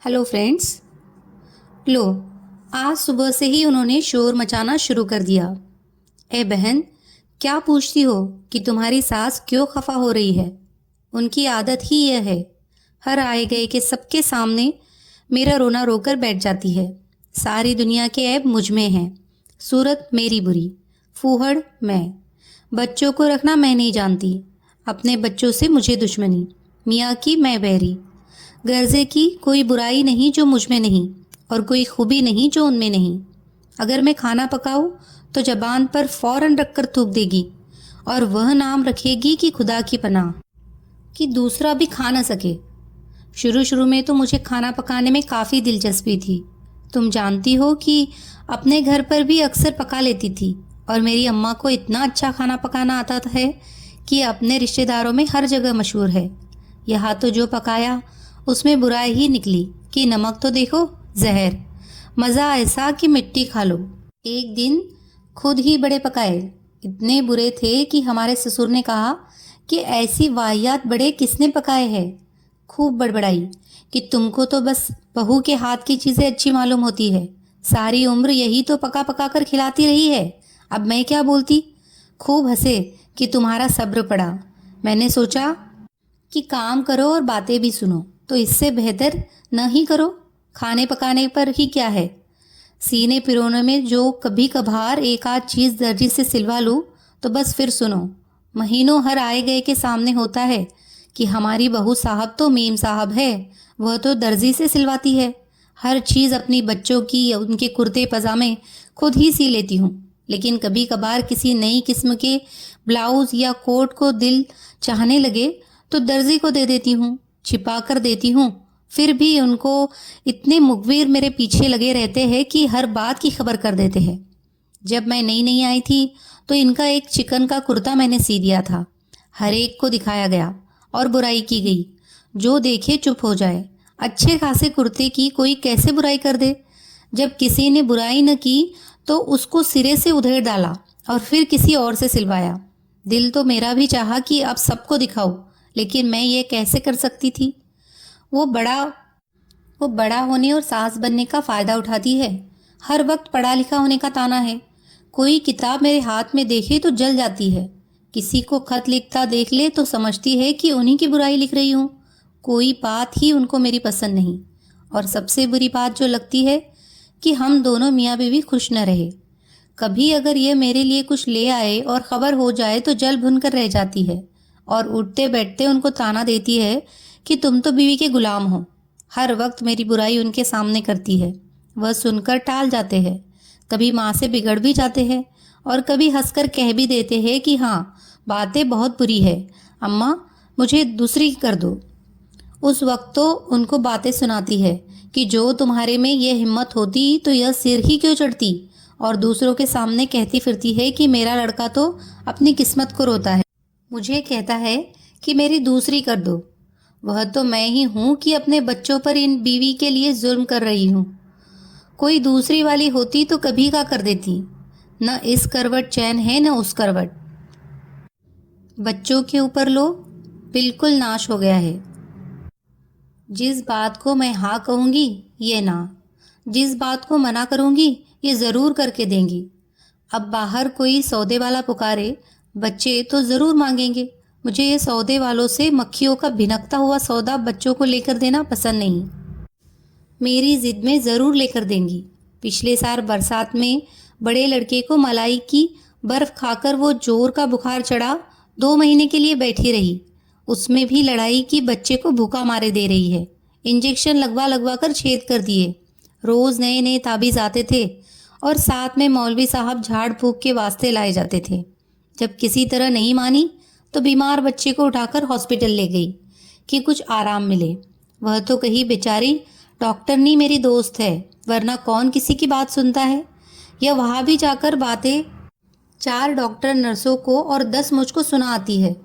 Hello friends. लो, आज सुबह से ही उन्होंने शोर मचाना शुरू कर दिया। ए बहन, क्या पूछती हो कि तुम्हारी सास क्यों खफा हो रही है? उनकी आदत ही यह है, हर आए गए के सबके सामने मेरा रोना रोकर बैठ जाती है। सारी दुनिया के ऐब मुझ में हैं, सूरत मेरी बुरी, फूहड़ मैं, बच्चों को रखना मैं नहीं जानती, अपने बच्चों से मुझे दुश्मनी, मियाँ की मैं बैरी, गर्जे की कोई बुराई नहीं जो मुझ में नहीं, और कोई खूबी नहीं जो उनमें नहीं। अगर मैं खाना पकाऊं तो जबान पर फौरन रखकर थूक देगी, और वह नाम रखेगी कि खुदा की पनाह, कि दूसरा भी खा न सके। शुरू शुरू में तो मुझे खाना पकाने में काफ़ी दिलचस्पी थी। तुम जानती हो कि अपने घर पर भी अक्सर पका लेती थी, और मेरी अम्मा को इतना अच्छा खाना पकाना आता है कि अपने रिश्तेदारों में हर जगह मशहूर है। यहाँ तो जो पकाया उसमें बुराई ही निकली कि नमक तो देखो, जहर, मज़ा ऐसा कि मिट्टी खा लो। एक दिन खुद ही बड़े पकाए, इतने बुरे थे कि हमारे ससुर ने कहा कि ऐसी वाहियात बड़े किसने पकाए हैं। खूब बड़बड़ाई कि तुमको तो बस बहू के हाथ की चीज़ें अच्छी मालूम होती है, सारी उम्र यही तो पका पका कर खिलाती रही है, अब मैं क्या बोलती। खूब हंसे कि तुम्हारा सब्र पड़ा। मैंने सोचा कि काम करो और बातें भी सुनो, तो इससे बेहतर न ही करो। खाने पकाने पर ही क्या है, सीने पिरोने में जो कभी कभार एक आध चीज़ दर्जी से सिलवा लूँ तो बस फिर सुनो। महीनों हर आए गए के सामने होता है कि हमारी बहू साहब तो मीम साहब है, वह तो दर्जी से सिलवाती है। हर चीज़ अपनी बच्चों की या उनके कुर्ते पजामे खुद ही सी लेती हूँ, लेकिन कभी कभार किसी नई किस्म के ब्लाउज़ या कोट को दिल चाहने लगे तो दर्जी को दे देती हूँ, छिपा कर देती हूँ। फिर भी उनको इतने मुखबिर मेरे पीछे लगे रहते हैं कि हर बात की खबर कर देते हैं। जब मैं नई नई आई थी तो इनका एक चिकन का कुर्ता मैंने सी दिया था। हर एक को दिखाया गया और बुराई की गई, जो देखे चुप हो जाए। अच्छे खासे कुर्ते की कोई कैसे बुराई कर दे। जब किसी ने बुराई न की तो उसको सिरे से उधेड़ डाला और फिर किसी और से सिलवाया। दिल तो मेरा भी चाहा कि अब सबको दिखाऊं, लेकिन मैं ये कैसे कर सकती थी। वो बड़ा वो बड़ा होने और सास बनने का फ़ायदा उठाती है। हर वक्त पढ़ा लिखा होने का ताना है। कोई किताब मेरे हाथ में देखे तो जल जाती है। किसी को खत लिखता देख ले तो समझती है कि उन्हीं की बुराई लिख रही हूँ। कोई बात ही उनको मेरी पसंद नहीं। और सबसे बुरी बात जो लगती है कि हम दोनों मियाँ बीवी खुश न रहे। कभी अगर ये मेरे लिए कुछ ले आए और ख़बर हो जाए तो जल भुन कर रह जाती है, और उठते बैठते उनको ताना देती है कि तुम तो बीवी के गुलाम हो। हर वक्त मेरी बुराई उनके सामने करती है। वह सुनकर टाल जाते हैं, कभी माँ से बिगड़ भी जाते हैं, और कभी हंसकर कह भी देते हैं कि हाँ, बातें बहुत बुरी है अम्मा, मुझे दूसरी कर दो। उस वक्त तो उनको बातें सुनाती है कि जो तुम्हारे में ये हिम्मत होती तो यह सिर ही क्यों चढ़ती, और दूसरों के सामने कहती फिरती है कि मेरा लड़का तो अपनी किस्मत को रोता है। मुझे कहता है कि मेरी दूसरी कर दो। वह तो मैं ही हूँ कि अपने बच्चों पर इन बीवी के लिए जुल्म कर रही हूँ। कोई दूसरी वाली होती तो कभी का कर देती। न इस करवट चैन है न उस करवट। बच्चों के ऊपर लो, बिल्कुल नाश हो गया है। जिस बात को मैं हाँ कहूँगी ये ना, जिस बात को मना करूँगी ये ज़रूर करके देंगी। अब बाहर कोई सौदे वाला पुकारे, बच्चे तो ज़रूर मांगेंगे। मुझे ये सौदे वालों से मक्खियों का भिनकता हुआ सौदा बच्चों को लेकर देना पसंद नहीं। मेरी ज़िद में ज़रूर लेकर देंगी। पिछले साल बरसात में बड़े लड़के को मलाई की बर्फ़ खाकर वो जोर का बुखार चढ़ा, 2 महीने के लिए बैठी रही। उसमें भी लड़ाई की बच्चे को भूखा मारे दे रही है। इंजेक्शन लगवा लगवा कर छेद कर दिए। रोज़ नए नए ताबीज़ आते थे, और साथ में मौलवी साहब झाड़ फूक के वास्ते लाए जाते थे। जब किसी तरह नहीं मानी तो बीमार बच्चे को उठाकर हॉस्पिटल ले गई कि कुछ आराम मिले। वह तो कही बेचारी डॉक्टरनी मेरी दोस्त है, वरना कौन किसी की बात सुनता है। यह वहाँ भी जाकर बातें 4 डॉक्टर नर्सों को और 10 मुझको सुनाती है।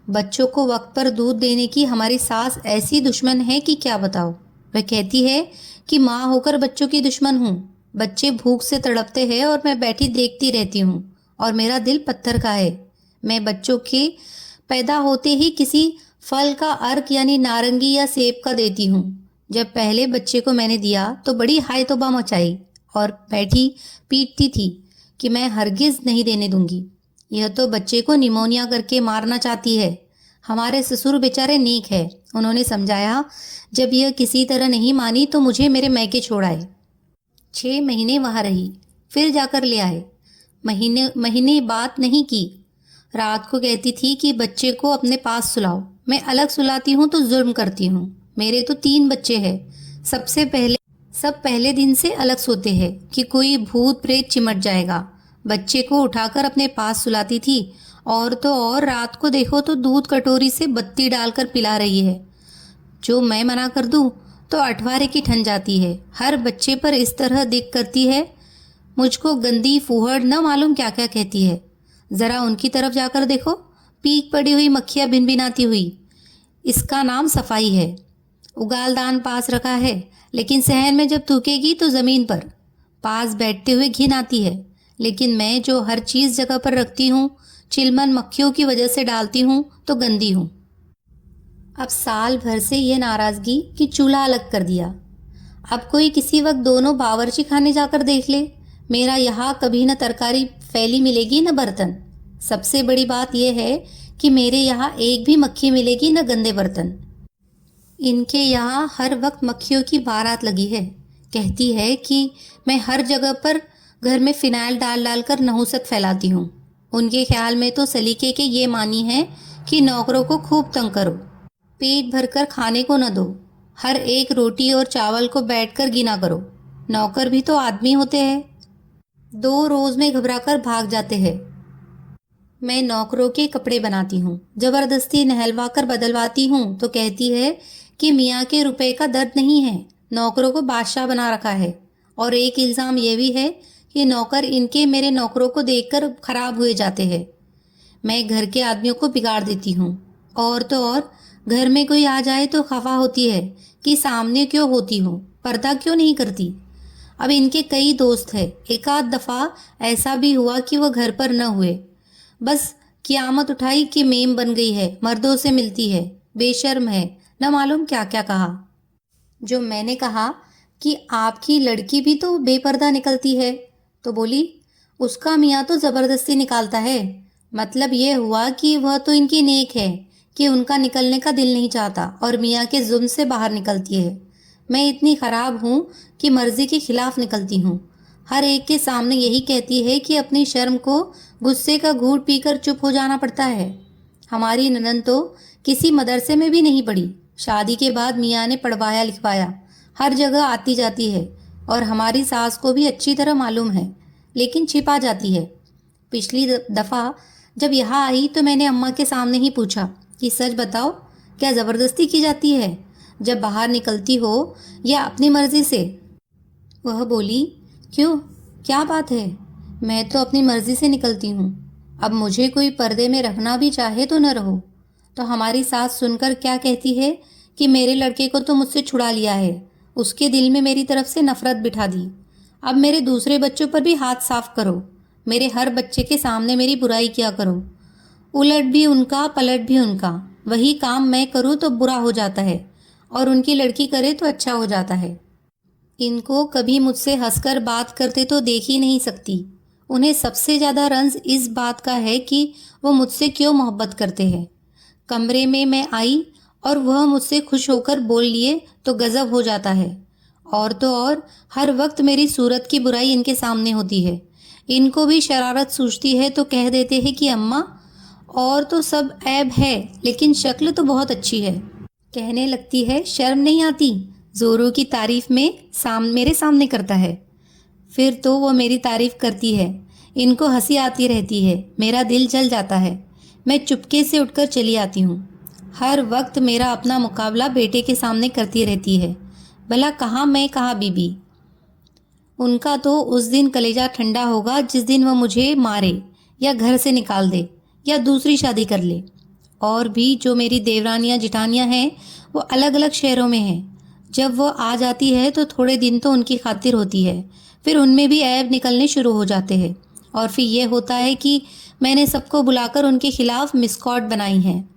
बच्चों को वक्त पर दूध देने की हमारी सास ऐसी दुश्मन है कि क्या बताओ। वह कहती है कि माँ होकर बच्चों की दुश्मन हूँ। बच्चे भूख से तड़पते हैं और मैं बैठी देखती रहती हूँ, और मेरा दिल पत्थर का है। मैं बच्चों के पैदा होते ही किसी फल का अर्क यानी नारंगी या सेब का देती हूँ। जब पहले बच्चे को मैंने दिया तो बड़ी हाय तौबा मचाई और बैठी पीटती थी कि मैं हरगिज नहीं देने दूंगी। यह तो बच्चे को निमोनिया करके मारना चाहती है। हमारे ससुर बेचारे नेक है, उन्होंने समझाया। जब यह किसी तरह नहीं मानी तो मुझे मेरे मैके छोड़ आए। 6 महीने वहाँ रही, फिर जाकर ले आए। महीने महीने बात नहीं की। रात को कहती थी कि बच्चे को अपने पास सुलाओ। मैं अलग सुलाती हूँ तो जुल्म करती हूँ। मेरे तो 3 बच्चे हैं। सब पहले दिन से अलग सोते हैं कि कोई भूत प्रेत चिमट जाएगा। बच्चे को उठाकर अपने पास सुलाती थी और तो और रात को देखो तो दूध कटोरी से बत्ती डालकर पिला रही है। जो मैं मना कर दूं तो अठवारे की ठन जाती है। हर बच्चे पर इस तरह दिख करती है। मुझको गंदी फूहड़ न मालूम क्या क्या कहती है। जरा उनकी तरफ जाकर देखो, पीक पड़ी हुई मक्खियाँ भिनभिनाती हुई। इसका नाम सफाई है। उगालदान पास रखा है, लेकिन सहन में जब थूकेगी तो ज़मीन पर। पास बैठते हुए घिन आती है, लेकिन मैं जो हर चीज़ जगह पर रखती हूँ, चिलमन मक्खियों की वजह से डालती हूँ तो गंदी हूँ। अब साल भर से यह नाराज़गी कि चूल्हा अलग कर दिया। अब कोई किसी वक्त दोनों बावर्ची खाने जाकर देख ले, मेरा यहाँ कभी न तरकारी फैली मिलेगी न बर्तन। सबसे बड़ी बात यह है कि मेरे यहाँ एक भी मक्खी मिलेगी न गंदे बर्तन। इनके यहाँ हर वक्त मक्खियों की बारात लगी है। कहती है कि मैं हर जगह पर घर में फिनाइल डाल डाल कर नहुसत फैलाती हूँ। उनके ख्याल में तो सलीके के ये मानी है कि नौकरों को खूब तंग करो, पेट भरकर खाने को न दो, हर एक रोटी और चावल को बैठकर गिना करो। नौकर भी तो आदमी होते हैं। 2 रोज में घबराकर भाग जाते हैं। मैं नौकरों के कपड़े बनाती हूँ, जबरदस्ती नहलवा कर बदलवाती हूँ तो कहती है कि मियाँ के रुपए का दर्द नहीं है, नौकरों को बादशाह बना रखा है। और एक इल्ज़ाम यह भी है कि नौकर इनके मेरे नौकरों को देखकर खराब हुए जाते हैं। मैं घर के आदमियों को बिगाड़ देती हूँ। और तो और घर में कोई आ जाए तो खफा होती है कि सामने क्यों होती हो, पर्दा क्यों नहीं करती। अब इनके कई दोस्त हैं। एक आध दफ़ा ऐसा भी हुआ कि वो घर पर न हुए। बस क़यामत उठाई कि मेम बन गई है, मर्दों से मिलती है, बेशर्म है, न मालूम क्या क्या कहा। जो मैंने कहा कि आपकी लड़की भी तो बेपर्दा निकलती है, तो बोली उसका मियाँ तो ज़बरदस्ती निकालता है। मतलब ये हुआ कि वह तो इनकी नेक है कि उनका निकलने का दिल नहीं चाहता और मियाँ के जुल्म से बाहर निकलती है। मैं इतनी ख़राब हूँ कि मर्ज़ी के खिलाफ़ निकलती हूँ। हर एक के सामने यही कहती है कि अपनी शर्म को गुस्से का घूंट पीकर चुप हो जाना पड़ता है। हमारी ननद तो किसी मदरसे में भी नहीं पढ़ी। शादी के बाद मियाँ ने पढ़वाया लिखवाया, हर जगह आती जाती है और हमारी सास को भी अच्छी तरह मालूम है, लेकिन छिपा जाती है। पिछली दफ़ा जब यहाँ आई तो मैंने अम्मा के सामने ही पूछा कि सच बताओ, क्या ज़बरदस्ती की जाती है जब बाहर निकलती हो या अपनी मर्ज़ी से? वह बोली, क्यों, क्या बात है? मैं तो अपनी मर्ज़ी से निकलती हूँ। अब मुझे कोई पर्दे में रखना भी चाहे तो न रहो। तो हमारी सास सुनकर क्या कहती है कि मेरे लड़के को तो मुझसे छुड़ा लिया है, उसके दिल में मेरी तरफ से नफ़रत बिठा दी। अब मेरे दूसरे बच्चों पर भी हाथ साफ करो, मेरे हर बच्चे के सामने मेरी बुराई किया करो। उलट भी उनका पलट भी उनका, वही काम मैं करूँ तो बुरा हो जाता है और उनकी लड़की करे तो अच्छा हो जाता है। इनको कभी मुझसे हंसकर बात करते तो देख ही नहीं सकती। उन्हें सबसे ज़्यादा रंज इस बात का है कि वो मुझसे क्यों मोहब्बत करते हैं। कमरे में मैं आई और वह मुझसे खुश होकर बोल लिए तो गज़ब हो जाता है। और तो और हर वक्त मेरी सूरत की बुराई इनके सामने होती है। इनको भी शरारत सूझती है तो कह देते हैं कि अम्मा, और तो सब ऐब है लेकिन शक्ल तो बहुत अच्छी है। कहने लगती है, शर्म नहीं आती? जोरों की तारीफ में मेरे सामने करता है। फिर तो वो मेरी तारीफ करती है। इनको हंसी आती रहती है, मेरा दिल जल जाता है। मैं चुपके से उठकर चली आती हूँ। हर वक्त मेरा अपना मुकाबला बेटे के सामने करती रहती है। भला कहाँ मैं कहाँ बीबी। उनका तो उस दिन कलेजा ठंडा होगा जिस दिन वह मुझे मारे या घर से निकाल दे या दूसरी शादी कर ले। और भी जो मेरी देवरानियाँ जिठानियाँ हैं वो अलग अलग शहरों में हैं। जब वो आ जाती है तो थोड़े दिन तो उनकी खातिर होती है, फिर उनमें भी ऐब निकलने शुरू हो जाते हैं। और फिर ये होता है कि मैंने सबको बुलाकर उनके खिलाफ मिसकॉट बनाई हैं।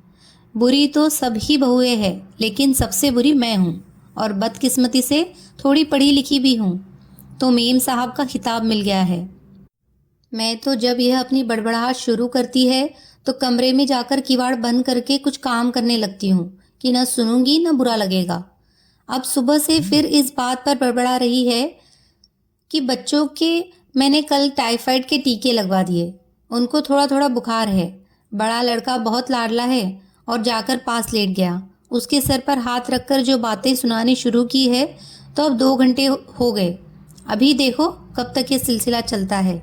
बुरी तो सभी बहुएं हैं, लेकिन सबसे बुरी मैं हूँ। और बदकिस्मती से थोड़ी पढ़ी लिखी भी हूँ, तो मेम साहब का खिताब मिल गया है। मैं तो जब यह अपनी बड़बड़ाहट शुरू करती है तो कमरे में जाकर किवाड़ बंद करके कुछ काम करने लगती हूँ कि न सुनूंगी न बुरा लगेगा। अब सुबह से फिर इस बात पर बड़बड़ा रही है कि बच्चों के मैंने कल टाइफाइड के टीके लगवा दिए, उनको थोड़ा थोड़ा बुखार है। बड़ा लड़का बहुत लाडला है और जाकर पास लेट गया। उसके सर पर हाथ रखकर जो बातें सुनानी शुरू की है तो अब 2 घंटे हो गए। अभी देखो कब तक ये सिलसिला चलता है।